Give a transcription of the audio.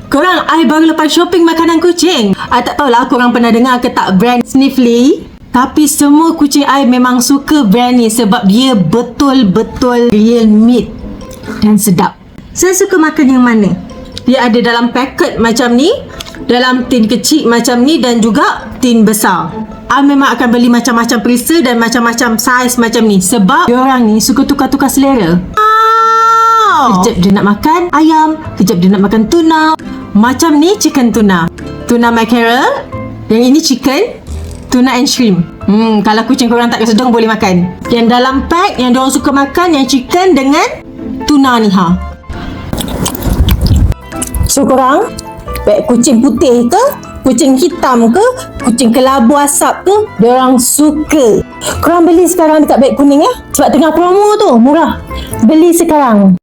Korang, I baru lepas shopping makanan kucing. I tak tahulah korang pernah dengar ke tak brand Sniffly. Tapi semua kucing I memang suka brand ni sebab dia betul-betul real meat dan sedap. Saya suka makan yang mana? Dia ada dalam paket macam ni, dalam tin kecil macam ni dan juga tin besar. I memang akan beli macam-macam perisa dan macam-macam saiz macam ni sebab diorang ni suka tukar-tukar selera. Kejap dia nak makan ayam, kejap dia nak makan tuna. Macam ni chicken tuna, tuna mackerel. Yang ini chicken tuna and shrimp. Kalau kucing korang tak kesedong boleh makan. Yang dalam pack yang diorang suka makan yang chicken dengan tuna ni ha. So korang, pack kucing putih ke, kucing hitam ke, kucing kelabu asap ke, diorang suka. Korang beli sekarang dekat beg kuning ya. Sebab tengah promo tu, murah. Beli sekarang.